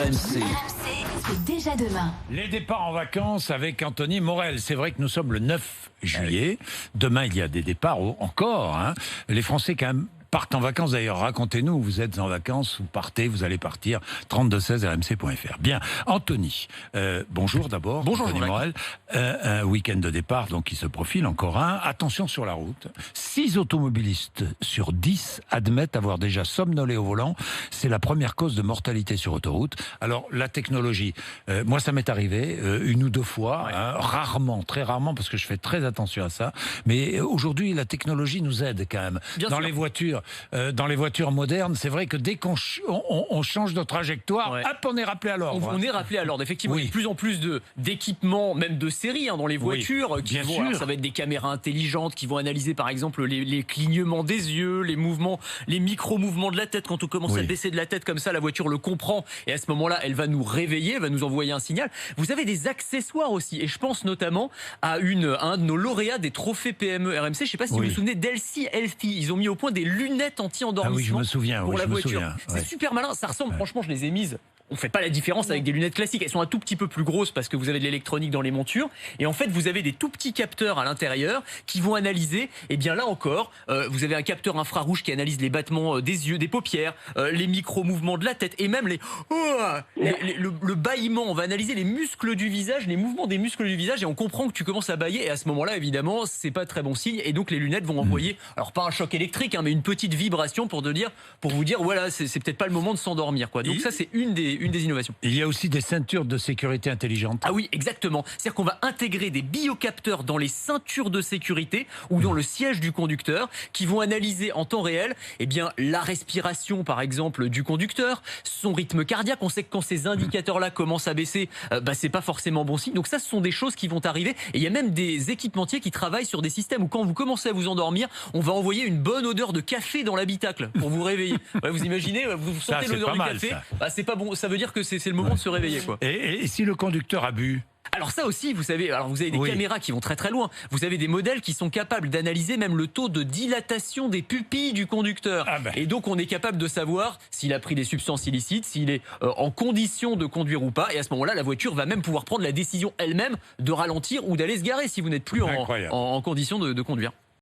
RMC. C'est déjà demain. Les départs en vacances avec Anthony Morel. C'est vrai que nous sommes le 9 juillet. Demain, il y a des départs encore. Hein. Les Français, quand même, partent en vacances. D'ailleurs, racontez-nous, vous êtes en vacances, vous partez, vous allez partir. 3216 rmc.fr. Bien, Anthony, bonjour d'abord. Bonjour, Anthony Morel. Un week-end de départ, donc qui se profile encore un. Attention sur la route. 6 automobilistes sur 10 admettent avoir déjà somnolé au volant. C'est la première cause de mortalité sur autoroute. Alors, la technologie, moi ça m'est arrivé une ou deux fois, hein, rarement, très rarement, parce que je fais très attention à ça. Mais aujourd'hui, la technologie nous aide quand même. Bien sûr. Dans les voitures modernes, c'est vrai que dès qu'on change de trajectoire, hop, on est rappelé à l'ordre. On est rappelé à l'ordre. Effectivement, Oui. il y a de plus en plus d'équipements, même de série, dans les voitures. bien sûr. Alors, ça va être des caméras intelligentes qui vont analyser, par exemple, les clignements des yeux, les mouvements, les micro-mouvements de la tête. Quand on commence à baisser de la tête comme ça, la voiture le comprend. Et à ce moment-là, elle va nous réveiller, elle va nous envoyer un signal. Vous avez des accessoires aussi. Et je pense notamment à un de nos lauréats des trophées PME RMC. Je ne sais pas si vous vous souvenez d'Elsie Healthy. Ils ont mis au point des lunettes anti-endormissement. Ah oui, je me souviens. Pour oui, la je me voiture. souviens. C'est super malin. Ça ressemble, franchement, je les ai mises. On fait pas la différence avec des lunettes classiques. Elles sont un tout petit peu plus grosses parce que vous avez de l'électronique dans les montures. Et en fait, vous avez des tout petits capteurs à l'intérieur qui vont analyser. Et bien là encore, vous avez un capteur infrarouge qui analyse les battements des yeux, des paupières, les micro-mouvements de la tête et même le bâillement. On va analyser les muscles du visage, les mouvements des muscles du visage et on comprend que tu commences à bâiller. Et à ce moment-là, évidemment, c'est pas très bon signe. Et donc les lunettes vont envoyer, alors pas un choc électrique, hein, mais une petite vibration pour vous dire, voilà, c'est peut-être pas le moment de s'endormir, quoi. Donc ça, c'est une des innovations. Il y a aussi des ceintures de sécurité intelligentes. Ah oui, exactement. C'est-à-dire qu'on va intégrer des biocapteurs dans les ceintures de sécurité ou dans le siège du conducteur qui vont analyser en temps réel la respiration, par exemple, du conducteur, son rythme cardiaque. On sait que quand ces indicateurs-là commencent à baisser, c'est pas forcément bon signe. Donc ça, ce sont des choses qui vont arriver. Et il y a même des équipementiers qui travaillent sur des systèmes où quand vous commencez à vous endormir, on va envoyer une bonne odeur de café dans l'habitacle pour vous réveiller. Vous imaginez, vous sentez l'odeur du café, c'est pas bon. Ça veut dire que c'est le moment de se réveiller, quoi. Et si le conducteur a bu ? Alors ça aussi, vous savez, vous avez des caméras qui vont très très loin. Vous avez des modèles qui sont capables d'analyser même le taux de dilatation des pupilles du conducteur. Et donc on est capable de savoir s'il a pris des substances illicites, s'il est en condition de conduire ou pas. Et à ce moment-là, la voiture va même pouvoir prendre la décision elle-même de ralentir ou d'aller se garer si vous n'êtes plus en condition de conduire.